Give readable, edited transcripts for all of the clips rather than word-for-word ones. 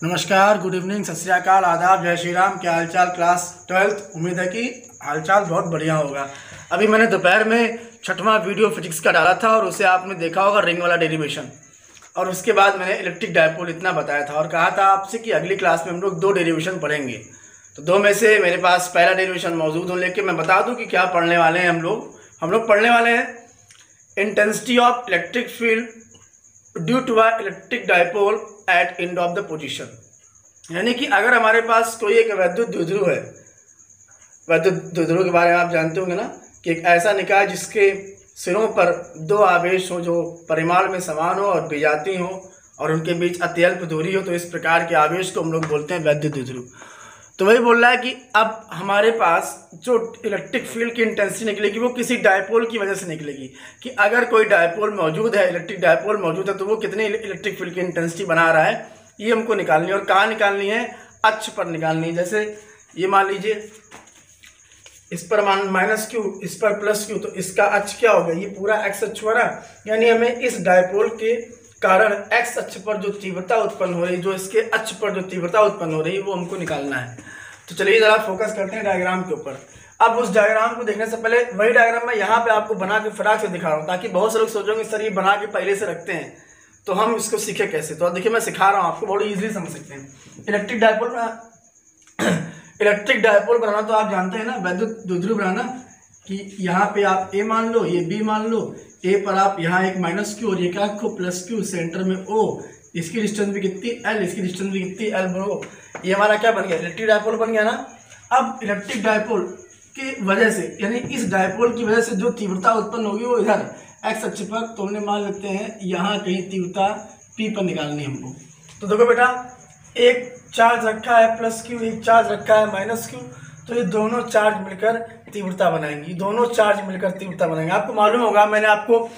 नमस्कार, good evening, सत श्री अकाल, आदाब, जय श्री राम। क्या हालचाल क्लास 12th। उम्मीद है कि हालचाल बहुत बढ़िया होगा। अभी मैंने दोपहर में 6वां वीडियो फिजिक्स का डाला था और उसे आपने देखा होगा, रिंग वाला डेरिवेशन। और उसके बाद मैंने इलेक्ट्रिक डायपोल इतना बताया था और कहा था आपसे कि अगली क्लास में हम लोग 2 डेरिवेशन पढ़ेंगे। तो 2 में से मेरे पास पहला डेरिवेशन मौजूद हो, लेकिन मैं बता दूँ कि क्या पढ़ने वाले हैं हम लोग पढ़ने वाले हैं intensity of electric field due to a electric dipole at end of the position. यानी कि अगर हमारे पास कोई एक वैद्युत द्विध्रुव है, वैद्युत द्विध्रुव के बारे में आप जानते होंगे ना, कि एक ऐसा निकाय जिसके सिरों पर 2 आवेश हो जो परिमाण में समान हो और विजातीय हो और उनके बीच अत्यल्प दूरी हो, तो इस प्रकार के आवेश को हम लोग बोलते हैं वैद्युत द्विध्रुव। तो वही बोल रहा है कि अब हमारे पास जो इलेक्ट्रिक फील्ड की इंटेंसिटी निकलेगी वो किसी डायपोल की वजह से निकलेगी। कि अगर कोई डायपोल मौजूद है, इलेक्ट्रिक डायपोल मौजूद है, तो वो कितनी इलेक्ट्रिक फील्ड की इंटेंसिटी बना रहा है, ये हमको निकालनी है। और कहाँ निकालनी है? अक्ष पर निकालनी है। जैसे ये मान लीजिए इस पर माइनस क्यू, इस पर प्लस क्यू, तो इसका अक्ष क्या होगा? ये पूरा एक्स अक्ष हो रहा है। यानी हमें इस डायपोल के कारण एक्स अक्ष पर जो तीव्रता उत्पन्न हो रही, जो इसके अक्ष पर जो तीव्रता उत्पन्न हो रही है, वो हमको निकालना है। तो चलिए जरा फोकस करते हैं डायग्राम के ऊपर। अब उस डायग्राम को देखने से पहले वही डायग्राम मैं यहाँ पे आपको बना के फटाक से दिखा रहा हूँ, ताकि बहुत से लोग सोचेंगे सर ये बना के पहले से रखते हैं तो हम इसको सीखे कैसे। तो देखिए मैं सिखा रहा हूँ आपको, बहुत ईजिली समझ सकते हैं। इलेक्ट्रिक डायपोल बनाना तो आप जानते हैं ना, वैद्युत द्विध्रुव बनाना, कि यहाँ पे आप ए मान लो, ये बी मान लो, ए पर आप यहाँ एक माइनस क्यू और ये क्या रखो प्लस क्यू, सेंटर में ओ, इसकी डिस्टेंस भी कितनी एल, इसकी डिस्टेंस भी कितनी एल बनो। ये हमारा क्या बन गया? इलेक्ट्रिक डायपोल बन गया ना। अब इलेक्ट्रिक डायपोल की वजह से, यानी इस डायपोल की वजह से जो तीव्रता उत्पन्न होगी वो इधर एक्स अक्ष पर, तो हमने मान लेते हैं यहाँ कहीं तीव्रता पी पर निकालनी हमको। तो देखो बेटा, एक चार्ज रखा है प्लस क्यू, एक चार्ज रखा है माइनस क्यू, तो ये दोनों चार्ज मिलकर तीव्रता बनाएंगी, दोनों चार्ज मिलकर तीव्रता बनाएंगे। आपको मालूम होगा, मैंने आपको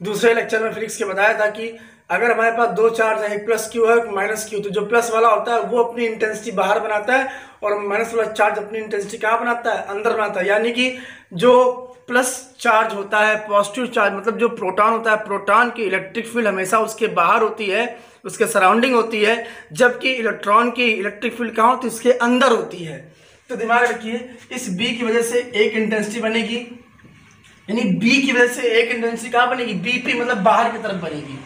दूसरे लेक्चर में फिजिक्स के बताया था कि अगर हमारे पास 2 चार्ज है, एक प्लस क्यू है, एक माइनस क्यू, तो जो प्लस वाला होता है वो अपनी इंटेंसिटी बाहर बनाता है और माइनस वाला चार्ज अपनी इंटेंसिटी कहाँ बनाता है? अंदर बनाता है। यानी कि जो प्लस चार्ज होता है, पॉजिटिव चार्ज, मतलब जो प्रोटॉन होता है, प्रोटॉन की इलेक्ट्रिक फील्ड हमेशा उसके बाहर होती है, उसके सराउंडिंग होती है, जबकि इलेक्ट्रॉन की इलेक्ट्रिक फील्ड कहाँ होती है? इसके अंदर होती है। तो दिमाग रखिए, इस बी की वजह से एक इंटेंसिटी बनेगी, यानी बी की वजह से एक इंटेंसिटी कहाँ बनेगी? बीपी, मतलब बाहर की तरफ बनेगी।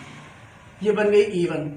ये बन गई E1।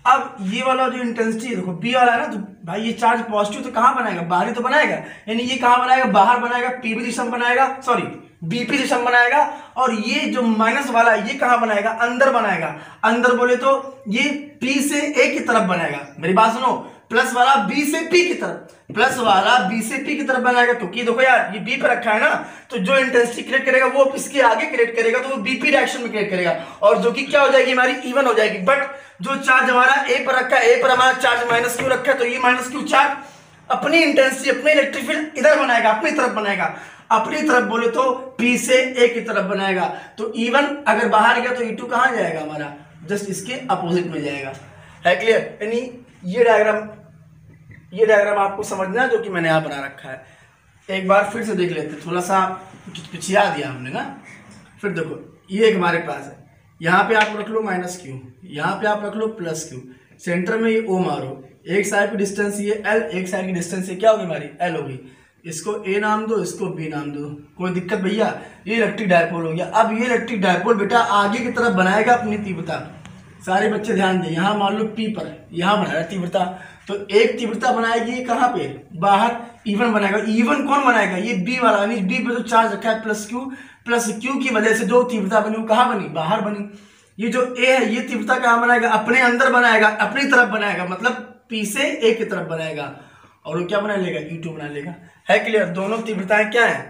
अब ये वाला जो इंटेंसिटी देखो बी वाला है ना, तो भाई ये चार्ज पॉजिटिव तो कहाँ बनाएगा? बाहर ही तो बनाएगा। यानी ये कहाँ बनाएगा? बाहर बनाएगा, पीबी दिशा में बनाएगा, सॉरी बीपी दिशा में बनाएगा। और ये जो माइनस वाला है ये कहाँ बनाएगा? अंदर बनाएगा। अंदर बोले तो ये पी से ए की तरफ बनाएगा। मेरी बात सुनो, प्लस वाला बी से पी की तरफ, प्लस वाला बी से पी की तरफ बनाएगा। तो कि देखो यार, ये बी पर रखा है ना, तो जो इंटेंसिटी क्रिएट करेगा वो इसके आगे क्रिएट करेगा, तो वो बीपी डायरेक्शन में क्रिएट करेगा, और जो कि क्या हो जाएगी? हमारी E1 हो जाएगी। बट जो चार्ज हमारा ए पर रखा है, ए पर हमारा चार्ज माइनस क्यू रखा है, तो ये माइनस क्यू चार्ज अपनी इंटेंसिटी, अपनी इलेक्ट्रिक फील्ड इधर बनाएगा, अपनी तरफ बनाएगा। अपनी तरफ बोले तो पी से ए की तरफ बनाएगा। तो E1 अगर बाहर गया तो E2 कहाँ जाएगा? हमारा जस्ट इसके अपोजिट में जाएगा। है क्लियर? यानी ये डायग्राम आपको समझना, जो कि मैंने यहाँ बना रखा है। एक बार फिर से देख लेते, थोड़ा सा पिछिया दिया हमने ना। फिर देखो, ये एक हमारे पास है, यहाँ पे आप रख लो माइनस क्यू, यहाँ पे आप रख लो प्लस क्यू, सेंटर में ये ओ मारो, एक साइड की डिस्टेंस ये एल, एक साइड की डिस्टेंस ये क्या होगी? हमारी एल होगी। इसको ए नाम दो, इसको बी नाम दो, कोई दिक्कत भैया? ये इलेक्ट्रिक डायपोल हो गया। अब ये इलेक्ट्रिक डायपोल बेटा आगे की तरफ बनाएगा अपनी तीव्रता। सारे बच्चे ध्यान दें, यहाँ मान लो पी पर, यहाँ बनाएगा तीव्रता, तो एक तीव्रता बनाएगी कहाँ पे? बाहर E1 बनाएगा। E1 कौन बनाएगा? ये बी वाला, यानी बी पे जो चार्ज रखा है प्लस क्यू की वजह से जो तीव्रता बनी वो कहाँ बनी? बाहर बनी। ये जो ए है ये तीव्रता कहाँ बनाएगा? अपने अंदर बनाएगा, अपनी तरफ बनाएगा, मतलब पी से ए की तरफ बनाएगा, और वो क्या बना लेगा? E2 बना लेगा। है क्लियर? दोनों तीव्रताएं क्या है?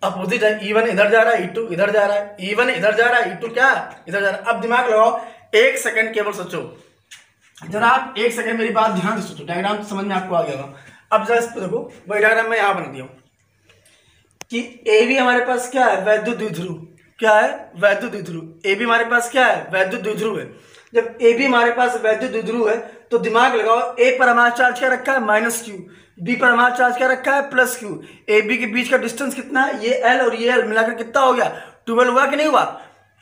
अपोजिट है। E1 इधर जा रहा है, E2 इधर जा रहा है। E1 इधर जा रहा है, E2 क्या इधर जा रहा है। अब दिमाग लगाओ, 1 सेकंड केवल सोचो जरा, आप 1 सेकंड मेरी बात ध्यान से सोचो, डायग्राम तो समझ में आपको आ गया। अब जरा इस पर देखो, वही डायग्राम मैं यहाँ बना दिया हूँ कि ए भी हमारे पास क्या है? वैद्युत द्विध्रुव। क्या है? वैद्युत द्विध्रुव। ए भी हमारे पास क्या है? वैद्युत द्विध्रुव है। जब ए भी हमारे पास वैद्युत द्विध्रुव है तो दिमाग लगाओ, ए पर हमारा चार्ज क्या रखा है? Minus Q. बी पर हमारा चार्ज क्या रखा है? Plus Q. ए बी के बीच का डिस्टेंस कितना है? ये एल और ये एल मिलाकर कितना हो गया? 12 हुआ कि नहीं हुआ?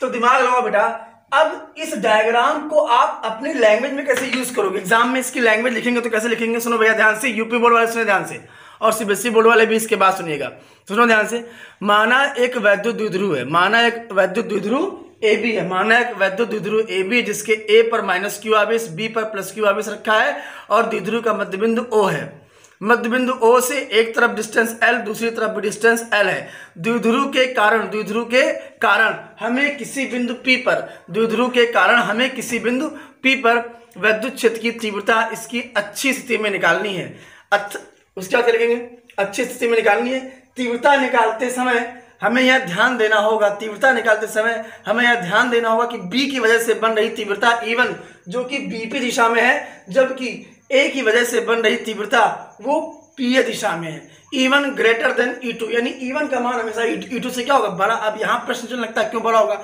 तो दिमाग लगाओ बेटा, अब इस डायग्राम को आप अपनी लैंग्वेज में कैसे यूज करोगे, एग्जाम में इसकी लैंग्वेज लिखेंगे तो कैसे लिखेंगे, सुनो भैया ध्यान से, यूपी बोर्ड वाले सुने ध्यान से और सीबीएसई बोर्ड वाले भी इसके बाद सुनिएगा, सुनो ध्यान से। माना एक वैद्युत द्विध्रुव है, माना एक वैद्युत द्विध्रुव ए बी है, माना एक वैद्युत द्विध्रुव ए बी जिसके ए पर माइनस क्यू आवेश, बी पर प्लस क्यू आवेश रखा है और द्विध्रुव का मध्यबिंदु ओ है। मध्यबिंदु ओ से एक तरफ डिस्टेंस L, दूसरी तरफ भी डिस्टेंस L है। द्विध्रुव के कारण हमें किसी बिंदु P पर, द्विध्रुव के कारण हमें किसी बिंदु P पर विद्युत क्षेत्र की तीव्रता इसकी अच्छी स्थिति में निकालनी है। उसके बाद लिखेंगे अच्छी स्थिति में निकालनी है। तीव्रता निकालते समय हमें यह ध्यान देना होगा, तीव्रता निकालते समय हमें यह ध्यान देना होगा कि B की वजह से बन रही तीव्रता E1 जो कि BP दिशा में है, जबकि A की वजह से बन रही तीव्रता वो PA दिशा में है। E1 ग्रेटर देन E2, यानी E1 का मान हमेशा E2 से क्या होगा, बड़ा। अब यहाँ प्रश्न चल लगता है क्यों बड़ा होगा,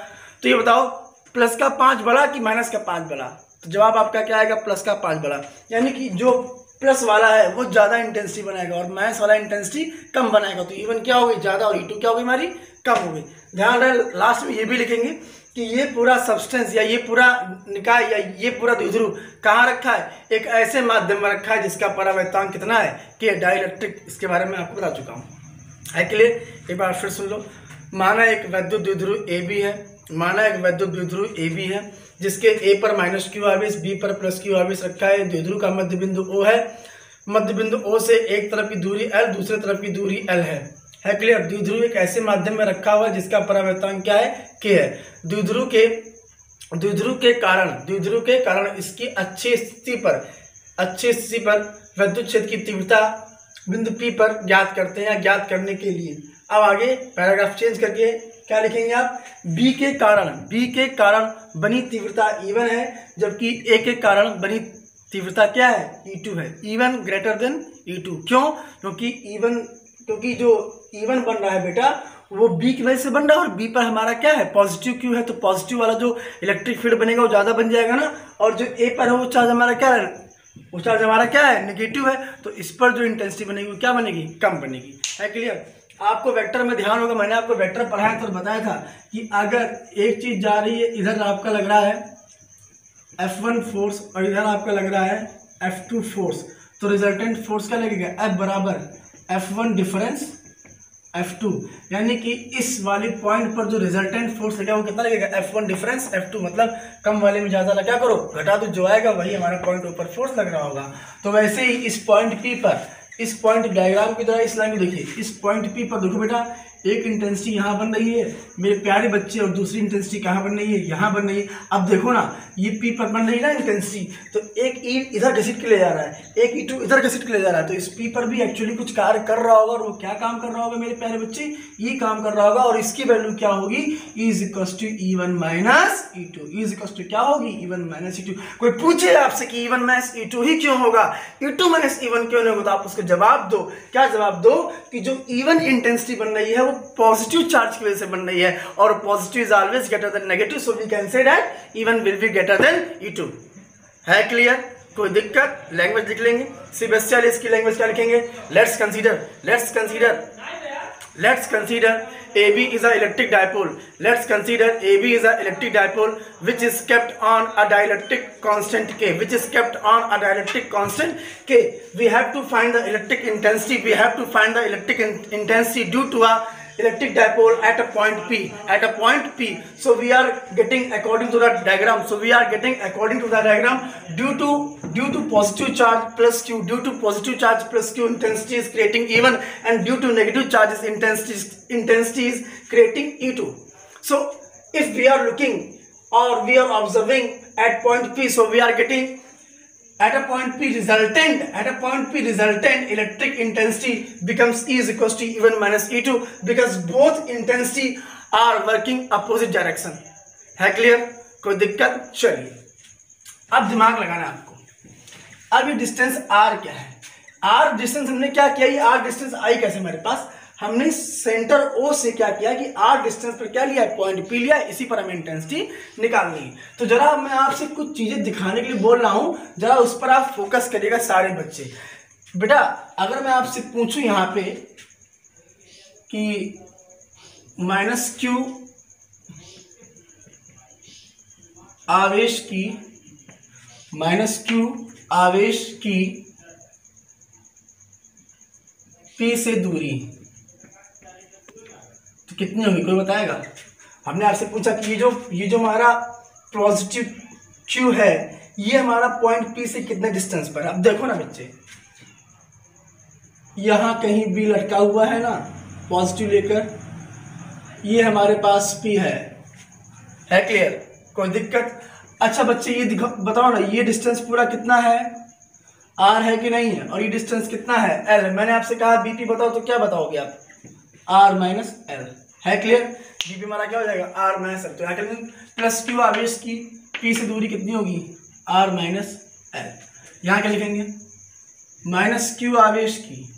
तो ये बताओ प्लस का 5 बड़ा कि माइनस का 5 बड़ा, तो जवाब आपका क्या आएगा, प्लस का 5 बड़ा। यानी कि जो प्लस वाला है वो ज्यादा इंटेंसिटी बनाएगा और माइनस वाला इंटेंसिटी कम बनाएगा, तो E1 क्या होगी, ज्यादा, और E2 क्या होगी, हमारी कम होगी। ध्यान रहे, लास्ट में ये भी लिखेंगे कि ये पूरा सब्सटेंस या ये पूरा निकाय या ये पूरा द्विध्रुव कहाँ रखा है, एक ऐसे माध्यम में रखा है जिसका परावर्तनांक कितना है, कि डाइलेक्ट्रिक, इसके बारे में आपको बता चुका हूँ, है क्लियर। एक बार फिर सुन लो। माना एक वैद्युत द्विध्रुव ए बी है, माना एक वैद्युत द्विध्रुव ए बी है जिसके ए पर माइनस क्यू आवेश, बी पर प्लस क्यू आवेश रखा है। द्विध्रुव का मध्य बिंदु ओ है, मध्य बिंदु ओ से एक तरफ की दूरी L, दूसरे तरफ की दूरी L है क्लियर। द्विध्रुव एक ऐसे माध्यम में रखा हुआ है जिसका परावर्तनांक क्या है, K है। द्विध्रुव के कारण इसकी अच्छी स्थिति पर विद्युत क्षेत्र की तीव्रता बिंदु P पर ज्ञात करते हैं, ज्ञात करने के लिए अब आगे पैराग्राफ चेंज करके क्या लिखेंगे आप, B के कारण बनी तीव्रता E1 है, जबकि A के कारण बनी तीव्रता क्या है, E2 है। E1 ग्रेटर देन E2, क्यों, क्योंकि जो E1 बन रहा है बेटा वो B की वजह से बन रहा है और B पर हमारा क्या है, पॉजिटिव क्यू है, तो पॉजिटिव वाला जो इलेक्ट्रिक फील्ड बनेगा वो ज्यादा बन जाएगा ना, और जो A पर है वो चार्ज हमारा क्या है, वो चार्ज हमारा क्या है, नेगेटिव है, तो इस पर जो इंटेंसिटी बनेगी वो क्या बनेगी, कम बनेगी, है क्लियर। आपको वेक्टर में ध्यान होगा, मैंने आपको वेक्टर पढ़ाया तो बताया था कि अगर एक चीज जा रही है, इधर आपका लग रहा है F1 फोर्स और इधर आपका लग रहा है F2 फोर्स, तो रिजल्टेंट फोर्स क्या लगेगा, F बराबर F1 डिफरेंस F2, यानी कि इस वाले पॉइंट पर जो रिजल्टेंट फोर्स लगेगा वो कितना लगेगा, F1 डिफरेंस F2, मतलब कम वाले में ज्यादा क्या करो, घटा दो, जो आएगा वही हमारा पॉइंट ऊपर फोर्स लग रहा होगा। तो वैसे ही इस पॉइंट P पर, इस पॉइंट डायग्राम की तरह इस लाइन को देखिए, इस पॉइंट P पर देखो बेटा, एक इंटेंसिटी यहाँ बन रही है मेरे प्यारे बच्चे और दूसरी इंटेंसिटी कहाँ बन रही है, यहाँ बन रही है। अब देखो ना, ये P पर बन रही है ना इंटेंसिटी, तो एक E इधर घसीट के ले जा रहा है, एक E2 इधर घसीट के ले जा रहा है, तो इस P पर भी एक्चुअली कुछ कार्य कर रहा होगा, और वो क्या काम कर रहा होगा मेरे प्यारे बच्चे, ये काम कर रहा होगा, और इसकी वैल्यू क्या होगी, E = E1 - E2, E क्या होगी, E1 - E2। कोई पूछे आपसे कि E1 - E2 ही क्यों होगा, E2 - E1 क्यों नहीं होगा, तो आप उसको जवाब दो, क्या जवाब दो, कि जो E1 इंटेंसिटी बन रही है वो पॉजिटिव चार्ज की वजह से बन रही है, और positive is always greater than negative, so we can say that E1 will be greater than E2, है क्लियर। कोई दिक्कत, लैंग्वेज लिख लेंगे, सीबीएसई वाले इसकी लैंग्वेज क्या लिखेंगे, let's consider AB is an electric dipole. Let's consider AB is an electric dipole which is kept on a dielectric constant K. Which is kept on a dielectric constant K. We have to find the electric intensity. We have to find the electric intensity due to a electric dipole at a point P. At a point P. So we are getting according to the diagram. So we are getting according to the diagram due to positive charge plus Q. Due to positive charge plus Q, intensity is creating E1, and due to negative charges, intensity is creating E2. So if we are looking or we are observing at point P, so we are getting at a point P resultant electric intensity becomes E = E1 - E2, because both intensity are working opposite direction, है clear. कोई दिक्कत, चलिए अब दिमाग लगाना है आपको। अब ये डिस्टेंस R क्या है, R डिस्टेंस हमने क्या किया, ये R डिस्टेंस आई कैसे मेरे पास, हमने सेंटर O से क्या किया कि R डिस्टेंस पर क्या लिया, पॉइंट P लिया, इसी पर हमें इंटेंसिटी निकालनी है। तो जरा मैं आपसे कुछ चीजें दिखाने के लिए बोल रहा हूं, जरा उस पर आप फोकस करिएगा सारे बच्चे। बेटा अगर मैं आपसे पूछूं यहाँ पे कि -Q आवेश की माइनस क्यू आवेश की पी से दूरी तो कितनी होगी, कोई बताएगा? हमने आपसे पूछा कि ये जो हमारा पॉजिटिव क्यू है ये हमारा पॉइंट पी से कितने डिस्टेंस पर है। अब देखो ना बच्चे, यहाँ कहीं बी लटका हुआ है ना पॉजिटिव लेकर, ये हमारे पास पी है क्लियर, कोई दिक्कत? अच्छा बच्चे ये बताओ ना, ये डिस्टेंस पूरा कितना है, आर है कि नहीं है, और ये डिस्टेंस कितना है, एल। मैंने आपसे कहा बीपी बताओ तो क्या बताओगे आप, आर माइनस एल है क्लियर। बीपी हमारा क्या हो जाएगा, आर माइनस एल। तो यहाँ करेंगे प्लस क्यू आवेश की पी से दूरी कितनी होगी, आर माइनस एल। यहाँ क्या लिखेंगे, माइनस क्यू आवेश की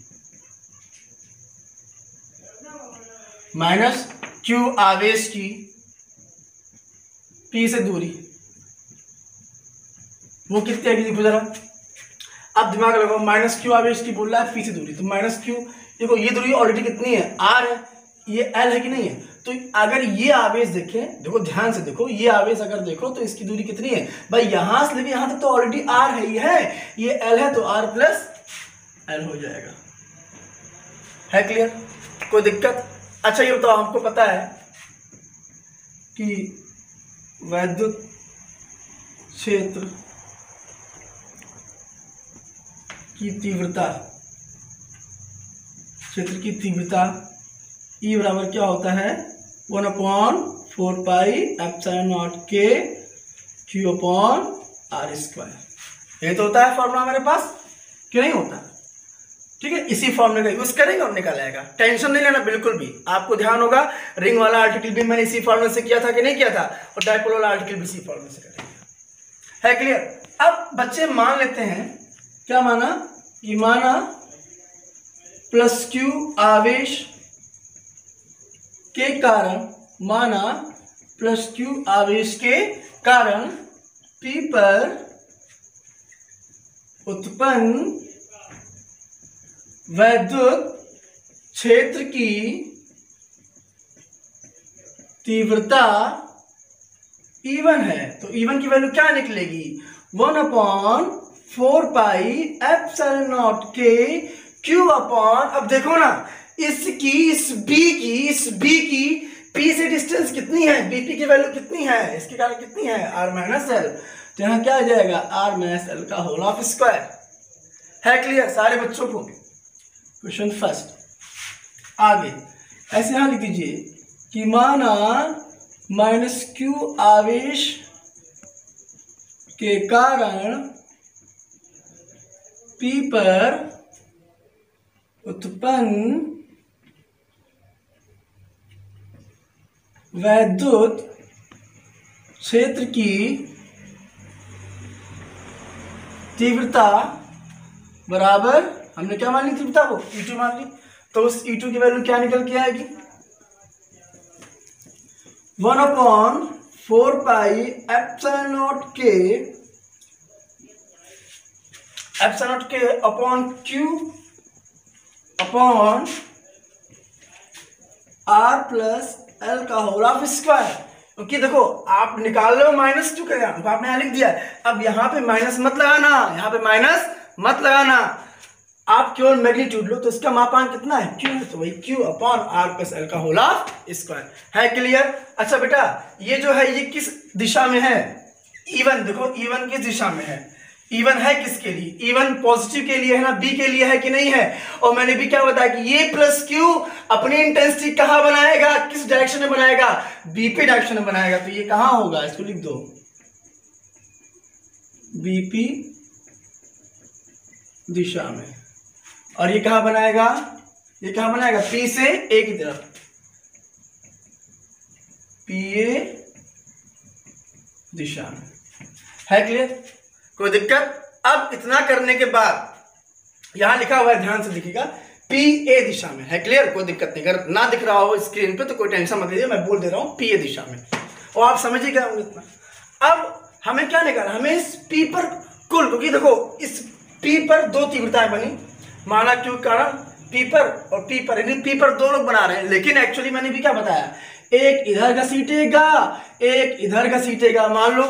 माइनस क्यू आवेश की पी से दूरी वो कितनी आएगी, देखो जरा। अब दिमाग लगाओ, माइनस क्यू आवेश की बोल रहा है पी से दूरी, तो माइनस क्यू, देखो ये दूरी ऑलरेडी कितनी है, आर है, ये एल है कि नहीं है। तो अगर ये आवेश देखें, देखो ध्यान से देखो, ये आवेश अगर देखो तो इसकी दूरी कितनी है भाई, यहां से लेके यहां तक तो ऑलरेडी आर है, ये एल है, तो आर प्लस एल हो जाएगा, है क्लियर, कोई दिक्कत? अच्छा ये बताओ, हमको पता है कि वैद्युत क्षेत्र की तीव्रता, क्षेत्र की तीव्रता E बराबर क्या होता है, 1/4 पाई एप्सिलॉन नॉट के Q अपॉन R स्क्वायर। ये तो होता है फॉर्मूला हमारे पास, क्यों नहीं होता? ठीक है, इसी फॉर्मूले का यूज करेंगे और निकाल आएगा, टेंशन नहीं लेना बिल्कुल भी। आपको ध्यान होगा रिंग वाला आर्टिकल भी मैंने इसी फॉर्मूले से किया था कि नहीं किया था, और डायपोल वाला आर्टिकल भी इसी फॉर्मूले से करेंगे, है क्लियर। अब बच्चे मान लेते हैं, क्या माना, ये माना प्लस क्यू आवेश के कारण, माना प्लस क्यू आवेश के कारण पी पर उत्पन्न वैद्युत क्षेत्र की तीव्रता E1 है। तो E1 की वैल्यू क्या निकलेगी, 1/4 पाई एप्सिलॉन नॉट के Q अपॉन, अब देखो ना, इसकी इस बी की P से डिस्टेंस कितनी है, बीपी की वैल्यू कितनी है, इसके कारण कितनी है, आर माइनस एल। तो यहाँ क्या आ जाएगा, आर माइनस एल का होल ऑफ स्क्वायर, है क्लियर सारे बच्चों को। क्वेश्चन फर्स्ट, आगे ऐसे यहां लिख दीजिए कि माना माइनस क्यू आवेश के कारण P पर उत्पन्न वैद्युत क्षेत्र की तीव्रता बराबर, हमने क्या मान ली तीव्रता को, E2 मान ली। तो उस E2 की वैल्यू क्या निकल के आएगी, 1/4 पाई एप्सिलॉन नॉट के upon Q upon R plus L का होल ऑफ स्क्वायर। क्योंकि देखो आप निकाल लो माइनस क्यों करेगा, तो आपने यहां लिख दिया। अब यहां पे माइनस मत लगाना, यहां पे माइनस मत लगाना, आप केवल मैग्नीट्यूड लो। तो इसका मापांक कितना है, Q है, तो वही Q upon R plus L का होल ऑफ स्क्वायर, है क्लियर। अच्छा बेटा ये जो है ये किस दिशा में है, E1, देखो E1 किस दिशा में है, E1 है किसके लिए, E1 पॉजिटिव के लिए है ना, B के लिए है कि नहीं है। और मैंने भी क्या बताया कि ये प्लस Q अपनी इंटेंसिटी कहां बनाएगा, किस डायरेक्शन में बनाएगा, बीपी डायरेक्शन में बनाएगा। तो ये कहां होगा, इसको लिख दो, बीपी दिशा में। और ये कहां बनाएगा, ये कहां बनाएगा, P से A की तरफ, PA दिशा में, है क्लियर, कोई दिक्कत। अब इतना करने के बाद यहां लिखा हुआ है, ध्यान से देखिएगा, PA दिशा में, है क्लियर, कोई दिक्कत नहीं। अगर ना दिख रहा हो स्क्रीन पे तो कोई टेंशन मत लीजिए, मैं बोल दे रहा हूं PA दिशा में, और आप समझ ही गए होंगे इतना। अब हमें क्या निकालना, हमें इस P पर कुल, क्योंकि देखो इस P पर दो तीव्रताएं बनी, माना क्यों कारण P पर और P पर, यानी P पर दो लोग बना रहे हैं। लेकिन एक्चुअली मैंने भी क्या बताया, एक इधर घसीटेगा एक इधर घसीटेगा। मान लो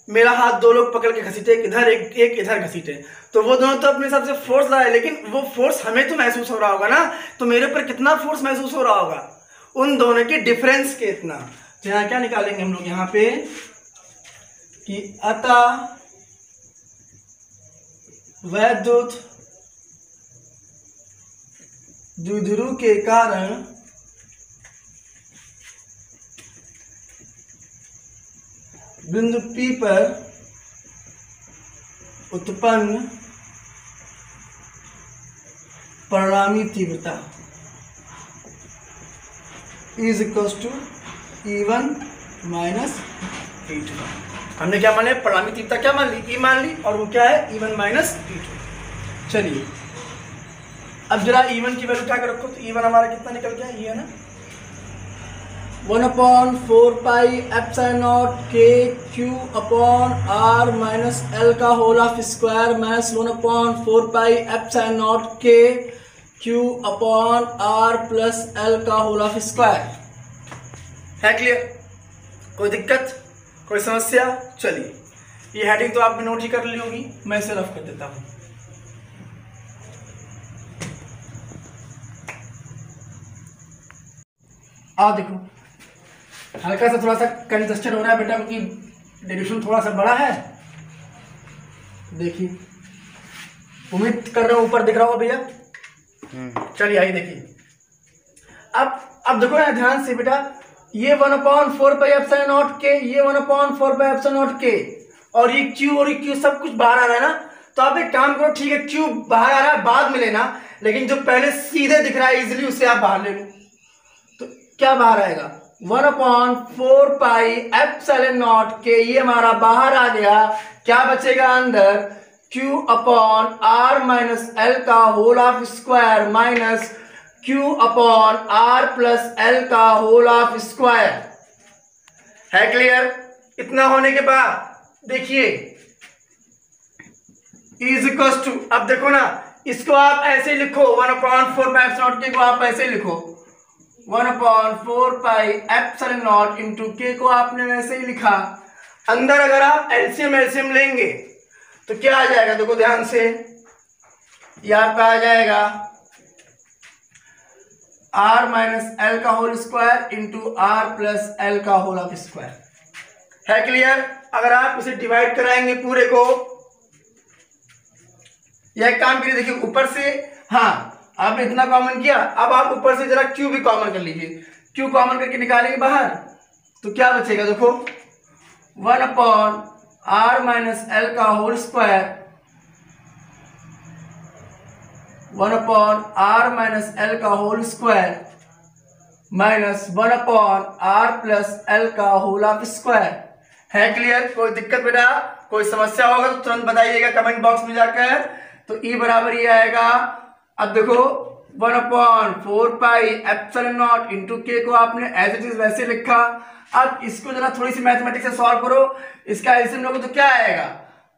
मेरा हाथ दो लोग पकड़ के घसीटे, एक इधर एक इधर घसीटे, तो वो दोनों तो अपने हिसाब से फोर्स लाए, लेकिन वो फोर्स हमें तो महसूस हो रहा होगा ना, तो मेरे ऊपर कितना फोर्स महसूस हो रहा होगा, उन दोनों के डिफरेंस के इतना। तो यहाँ क्या निकालेंगे हम लोग यहाँ पे कि अतः वैद्युत द्विध्रुव के कारण बिंदु P पर उत्पन्न परिणामी तीव्रता is equal to E1 minus E2। हमने क्या माने, परिणामी तीव्रता क्या मान ली, E मान ली, और वो क्या है E1 माइनस E2। चलिए अब जरा E1 की वैल्यू क्या कर रखो, तो E1 हमारा कितना निकल गया, ये है ना 1/4 pi epsilon naught k q upon r minus l का whole of square minus 1/4 pi epsilon naught k q upon r plus l का होल ऑफ स्क्वायर। है क्लियर? कोई दिक्कत, कोई समस्या? चलिए ये हेडिंग तो आपने नोट ही कर ली होगी, मैं इसे रफ कर देता हूं। देखो हल्का सा थोड़ा सा कंजस्टेड हो रहा है बेटा, क्योंकि डेरिवेशन थोड़ा सा बड़ा है। देखिए उम्मीद कर रहा हूं ऊपर दिख रहा होगा भैया। चलिए आइए देखिए, अब देखो ना ध्यान से बेटा, ये 1/4 पाई एप्सिलॉन नॉट के, ये 1/4 पाई एप्सिलॉन नॉट के, और ये Q और ये Q सब कुछ बाहर आ रहा है ना। तो आप एक काम करो, ठीक है Q बाहर आ रहा है बाद में लेना, लेकिन जो पहले सीधे दिख रहा है इजिली उसे आप बाहर ले लो। तो क्या बाहर आएगा, 1/4 पाई एप्सिलॉन नॉट के, ये हमारा बाहर आ गया। क्या बचेगा अंदर, Q upon R minus L का whole of square minus Q upon R plus L का होल ऑफ स्क्वायर। है क्लियर? इतना होने के बाद देखिए इज इक्वल टू, अब देखो ना इसको आप ऐसे लिखो, 1/4 पाई एप्सिलॉन नॉट के को आप ऐसे लिखो, 1/4 पाई एप्सिलॉन नॉट इंटू के को आपने वैसे ही लिखा। अंदर अगर आप एलसीएम लेंगे तो क्या आ जाएगा, देखो ध्यान से, ये आपका आ जाएगा R माइनस एल का whole square into R plus L का होल ऑफ स्क्वायर। है क्लियर? अगर आप इसे डिवाइड कराएंगे पूरे को, यह काम करिए, देखिए ऊपर से, हाँ आपने इतना कॉमन किया, अब आप ऊपर से जरा Q भी कॉमन कर लीजिए। Q कॉमन करके निकालेंगे बाहर तो क्या बचेगा, देखो 1/R माइनस एल का whole square, 1/R minus L का whole square minus 1/R plus L का होल ऑफ स्क्वायर। है क्लियर? कोई दिक्कत बेटा, कोई समस्या होगा तो तुरंत बताइएगा कमेंट बॉक्स में जाकर। तो E बराबर ये आएगा, अब देखो 1/4 पाई एप्सिलॉन नॉट इंटू के को आपने एज इट इज वैसे लिखा। अब इसको जरा थोड़ी सी मैथमेटिक्स से सॉल्व करो, इसका एलसीएम लोगे तो क्या आएगा,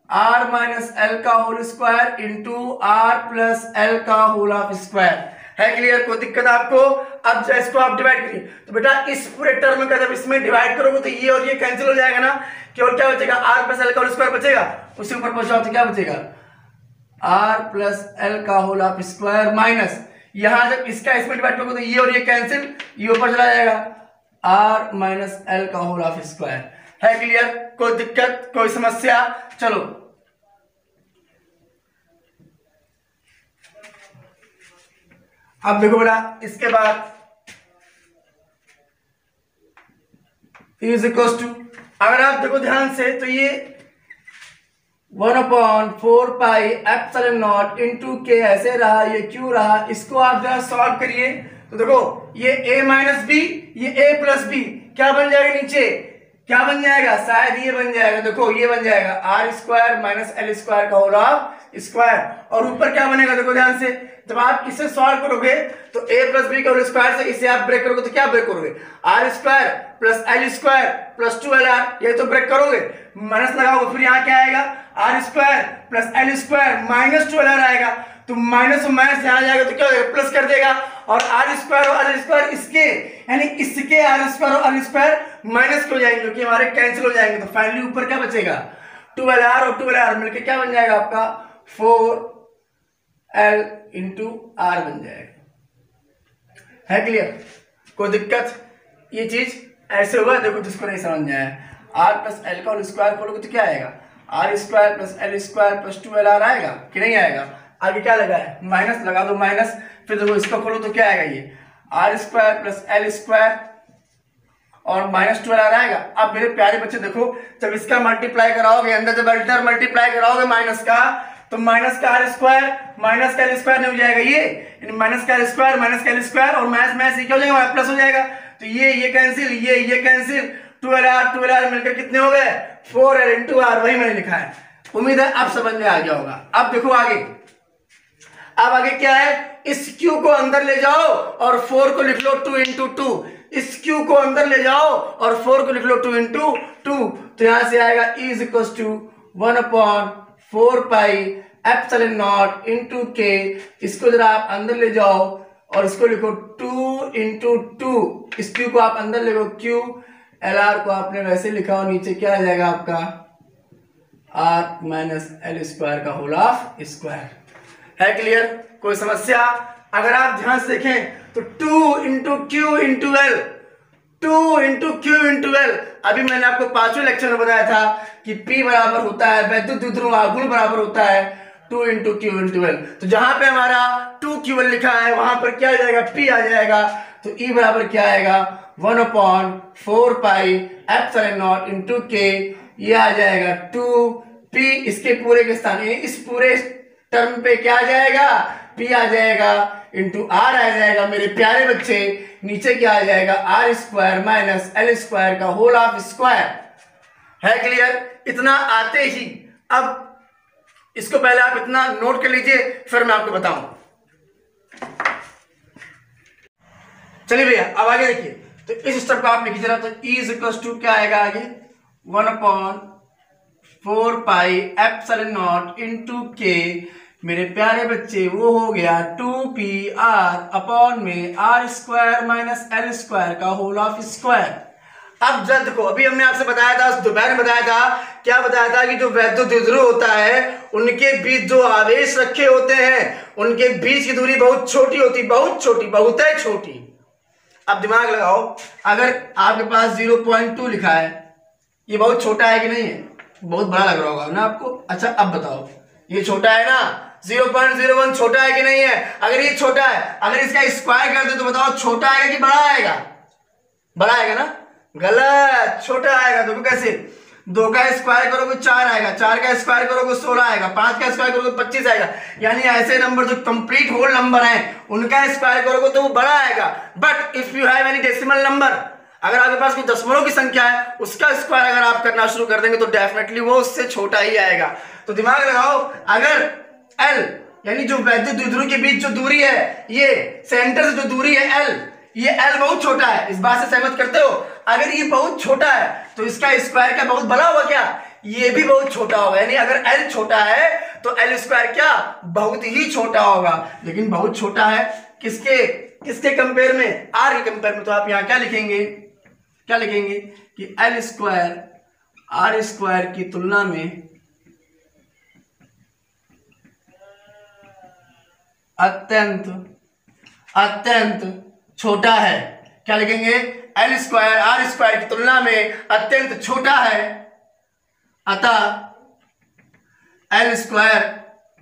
R माइनस एल का whole square into R plus L का होल ऑफ स्क्वायर। है क्लियर? कोई दिक्कत आपको? अब इसको आप डिवाइड करिए, तो बेटा इस पूरे टर्म का जब इसमें डिवाइड करोगे तो ये और ये कैंसिल हो जाएगा ना, केवल क्या बचेगा, R प्लस एल का होल स्क्वायर बचेगा। उससे ऊपर पहुंचाओ तो क्या बचेगा, R प्लस एल का होल ऑफ स्क्वायर माइनस, यहां जब इसका इसमें डिवाइड करोगे तो ये और ये कैंसिल, ये ऊपर चला जाएगा, R माइनस एल का होल ऑफ स्क्वायर। है क्लियर? कोई दिक्कत, कोई समस्या? चलो अब देखो बेटा, इसके बाद इज इक्वल टू, अगर आप देखो ध्यान से तो ये 1/4 पाई एप्सिलॉन नॉट इंटू के ऐसे रहा, ये क्यू रहा। इसको आप जरा सॉल्व करिए तो देखो ये a माइनस बी, ये a प्लस बी, क्या बन जाएगा नीचे, क्या बन जाएगा, शायद ये बन जाएगा, देखो ये बन जाएगा R square minus L square का होल ऑफ स्क्वायर। और ऊपर क्या बनेगा, देखो ध्यान से, जब आप इसे सॉल्व करोगे तो a प्लस बी का होल स्क्वायर से इसे आप ब्रेक करोगे तो क्या ब्रेक करोगे, R square plus L square plus 2lr, ये तो ब्रेक करोगे, माइनस लगाओगे, फिर यहाँ क्या आएगा, R square plus L square minus 2lr आएगा। तो माइनस और माइनस यहाँ जाएगा तो क्या हो जाएगा, प्लस कर देगा, और आर स्क्वायर और एल स्क्वायर इसके, यानी इसके आर स्क्वायर और एल स्क्वायर माइनस हो जाएंगे, क्योंकि हमारे कैंसिल हो जाएंगे। तो फाइनली ऊपर क्या बचेगा, 12r और 12r मिलकर क्या बन जाएगा आपका 4l इंटू आर बन जाएगा। है क्लियर? कोई दिक्कत? ये चीज ऐसे हुआ, देखो जिसको नहीं समझ में आया, r प्लस एल का होल स्क्वायर खोलोगे तो क्या आएगा, R square plus L square plus 12r आएगा कि नहीं आएगा? आगे क्या लगा है, माइनस लगा दो माइनस, फिर देखो इसको खोलो तो क्या आएगा, ये R square plus L square और माइनस 12r आएगा। अब मेरे प्यारे बच्चे देखो, जब इसका मल्टीप्लाई कराओगे अंदर, जब अल्टर मल्टीप्लाई कराओगे माइनस का, तो माइनस का आर स्क्वायर माइनस का एल स्क्वायर नहीं हो जाएगा, ये माइनस का एल स्क्वायर माइनस का एल स्क्वायर और माइनस माइनस क्या हो जाएगा, प्लस हो जाएगा। तो ये कैंसिल, ये कैंसिल, 12r मिलकर कितने हो गए 4l इंटू आर, वही मैंने लिखा है। उम्मीद है अब समझ में आ गया होगा। अब देखो आगे, अब आगे क्या है, इस q को अंदर ले जाओ और 4 को लिख लो 2 इंटू 2, इस q को अंदर ले जाओ और 4 को लिख लो 2 इंटू 2, तो यहां से आएगा e is equal to 1/4 pi epsilon naught into K. इसको जरा आप अंदर ले जाओ और इसको लिखो 2 इंटू 2, इस q को आप अंदर लिखो q, lr को आपने वैसे लिखा और नीचे क्या आ जाएगा आपका r माइनस एल स्क्वायर का होल ऑफ स्क्वायर। है क्लियर? कोई समस्या? अगर आप ध्यान से देखें तो 2 into Q into L, 2 into Q into L, अभी मैंने आपको 5वें लेक्चर में बताया था कि P बराबर होता है वैद्युत द्विध्रुव आघूर्ण बराबर होता है 2 इंटू क्यू इंटू एल। तो जहां पे हमारा 2QL लिखा है वहां पर क्या आ जाएगा, P आ जाएगा। तो E बराबर क्या आएगा 1/4 पाई एप्सिलॉन नॉट इंटू के, ये आ जाएगा 2P, इसके पूरे के स्थान इस पूरे टर्म पे क्या आ जाएगा, P आ जाएगा इंटू आर आ जाएगा। मेरे प्यारे बच्चे नीचे क्या आ जाएगा, R square minus L square का होल ऑफ स्क्वायर। है क्लियर? इतना आते ही अब इसको पहले आप इतना नोट कर लीजिए, फिर मैं आपको बताऊं। चलिए भैया अब आगे देखिए, तो इस स्टेप को आप लिखिए जरा, तो E इज इक्वल टू क्या आएगा आगे 1/4 पाई एप्सिलॉन नॉट इंटू के। मेरे प्यारे बच्चे वो हो गया 2PR अपॉन में R square minus L square का होल ऑफ स्क्वायर। अब जब देखो, अभी हमने आपसे बताया था, दोपहर में बताया था, क्या बताया था कि जो वैद्युत द्विध्रुव होता है उनके बीच जो आवेश रखे होते हैं उनके बीच की दूरी बहुत छोटी होती, बहुत छोटी, बहुत ही छोटी। अब दिमाग लगाओ, अगर आपके पास 0.2 लिखा है, ये बहुत छोटा है कि नहीं है, बहुत बड़ा लग रहा होगा ना आपको। अच्छा अब बताओ, ये छोटा है ना, 0.01 छोटा है कि नहीं है? अगर ये छोटा है, अगर इसका स्क्वायर कर दे तो बताओ छोटा आएगा कि बड़ा आएगा? बड़ा आएगा ना? गलत, छोटा आएगा। देखो कैसे, 2 का स्क्वायर करोगे 4 आएगा, 4 का स्क्वायर करोगे 16 आएगा, 5 का स्क्वायर करोगे 25 आएगा। यानी ऐसे नंबर जो कंप्लीट होल नंबर हैं उनका स्क्वायर करोगे तो वो बड़ा आएगा। But if you have any decimal number, अगर आपके पास कोई दशमलव की संख्या है उसका स्क्वायर अगर आप करना शुरू कर देंगे तो डेफिनेटली वो उससे छोटा ही आएगा। तो दिमाग लगाओ, अगर L यानी जो वैद्युत द्विध्रुव के बीच जो दूरी है, ये सेंटर से जो दूरी है L, ये L बहुत छोटा है, इस बात से सहमत करते हो? अगर ये बहुत छोटा है तो इसका स्क्वायर क्या बहुत बड़ा होगा क्या? ये भी बहुत छोटा होगा। यानी अगर L छोटा है तो L स्क्वायर क्या बहुत ही छोटा होगा। लेकिन बहुत छोटा है किसके कंपेयर में? R के कंपेयर में। तो आप यहां क्या लिखेंगे, क्या लिखेंगे कि L स्क्वायर R स्क्वायर की तुलना में अत्यंत छोटा है। क्या लिखेंगे? L स्क्वायर R स्क्वायर की तुलना में अत्यंत छोटा है, अतः L स्क्वायर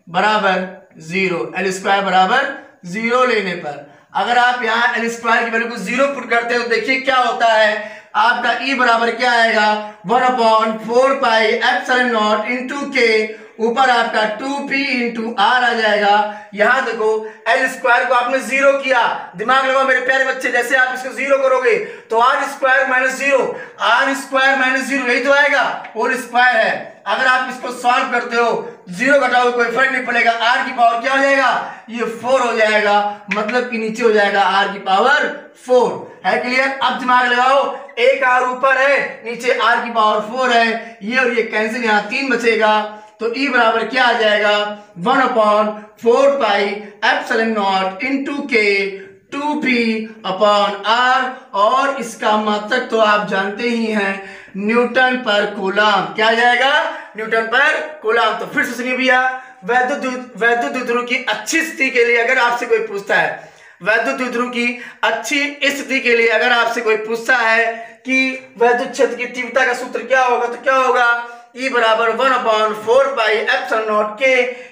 बराबर 0। L स्क्वायर बराबर 0 लेने पर अगर आप यहाँ L स्क्वायर की वैल्यू को 0 पुट करते हो तो देखिए क्या होता है, आपका E बराबर क्या आएगा 1/4 पाई एप्सिलॉन नॉट इंटू के, ऊपर आपका 2P इंटू आर आ जाएगा। यहां देखो L स्क्वायर को आपने 0 किया, दिमाग लगाओ मेरे प्यारे बच्चे, जैसे आप इसको 0 करोगे तो R square minus 0, R square minus 0 यही तो आएगा, होल स्क्वायर है। अगर आप इसको सॉल्व करते हो 0 घटाओ कोई फर्क नहीं पड़ेगा, R की पावर क्या हो जाएगा, ये 4 हो जाएगा, मतलब कि नीचे हो जाएगा R की पावर 4। है क्लियर? अब दिमाग लगाओ, एक R ऊपर है, नीचे R की पावर 4 है, ये और ये कैंसिल, यहाँ 3 बचेगा। तो E बराबर क्या आ जाएगा 1/4 पाई एप्सिलॉन नॉट इंटू के 2p/r, और इसका मात्रक तो आप जानते ही हैं, न्यूटन पर कूलम। क्या जाएगा? न्यूटन पर कूलम। तो फिर से सुनिए भैया, वैद्युत द्विध्रुव की अच्छी स्थिति के लिए अगर आपसे कोई पूछता है, वैद्युत द्विध्रुव की अच्छी स्थिति के लिए अगर आपसे कोई पूछता है कि वैद्युत क्षेत्र की तीव्रता का सूत्र क्या होगा, तो क्या होगा? E बराबर 1/4πε0 K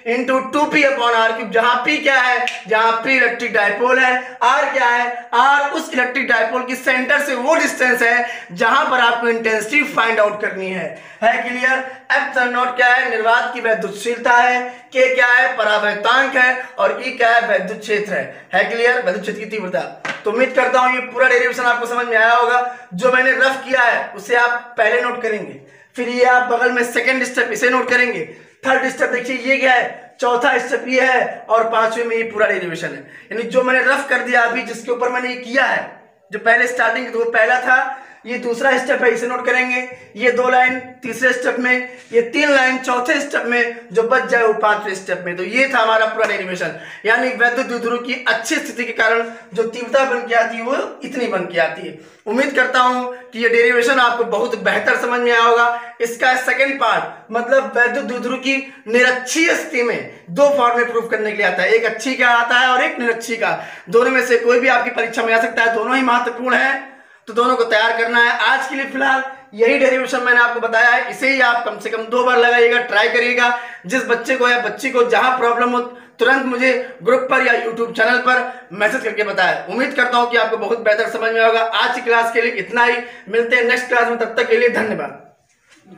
इंटू 2p/r3, जहां P क्या है? जहां P इलेक्ट्रिक डायपोल है, R क्या है? R उस इलेक्ट्रिक डायपोल की सेंटर से वो डिस्टेंस है जहां पर आपको इंटेंसिटी फाइंड आउट करनी है क्लियर? ε0 क्या है? निर्वात की वैद्युतशीलता है, K क्या है? परावर्तांक है, और E क्या है? वैद्युत क्षेत्र है क्लियर? वैद्युत क्षेत्र की तीव्रता। तो उम्मीद करता हूं ये पूरा डेरिवेशन आपको समझ में आया होगा। जो मैंने रफ किया है उसे आप पहले नोट करेंगे, फिर ये आप बगल में सेकंड स्टेप इसे नोट करेंगे, थर्ड स्टेप देखिए ये क्या है, चौथा स्टेप ये है, और पांचवें में ये पूरा डेरिवेशन है। यानी जो मैंने रफ कर दिया अभी, जिसके ऊपर मैंने ये किया है, जो पहले स्टार्टिंग तो वो पहला था, ये दूसरा स्टेप है, इसे नोट करेंगे, ये 2 लाइन तीसरे स्टेप में, ये 3 लाइन चौथे स्टेप में, जो बच जाए वो 5वें स्टेप में। तो ये था हमारा पूरा डेरिवेशन। यानी वैद्युत द्विध्रुव की अच्छी स्थिति के कारण जो तीव्रता बन के आती है वो इतनी बन के आती है। उम्मीद करता हूं कि ये डेरिवेशन आपको बहुत बेहतर समझ में आया होगा। इसका सेकंड पार्ट मतलब वैद्युत द्विध्रुव की निरक्षीय स्थिति में 2 फॉर्म में प्रूफ करने के लिए आता है, एक अच्छी का आता है और एक निरक्षीय का। दोनों में से कोई भी आपकी परीक्षा में आ सकता है, दोनों ही महत्वपूर्ण है, तो दोनों को तैयार करना है। आज के लिए फिलहाल यही डेरिवेशन मैंने आपको बताया है, इसे ही आप कम से कम 2 बार लगाइएगा, ट्राई करिएगा। जिस बच्चे को या बच्ची को जहां प्रॉब्लम हो तुरंत मुझे ग्रुप पर या यूट्यूब चैनल पर मैसेज करके बताएं। उम्मीद करता हूं कि आपको बहुत बेहतर समझ में होगा। आज की क्लास के लिए इतना ही, मिलते हैं नेक्स्ट क्लास में, तब तक के लिए धन्यवाद।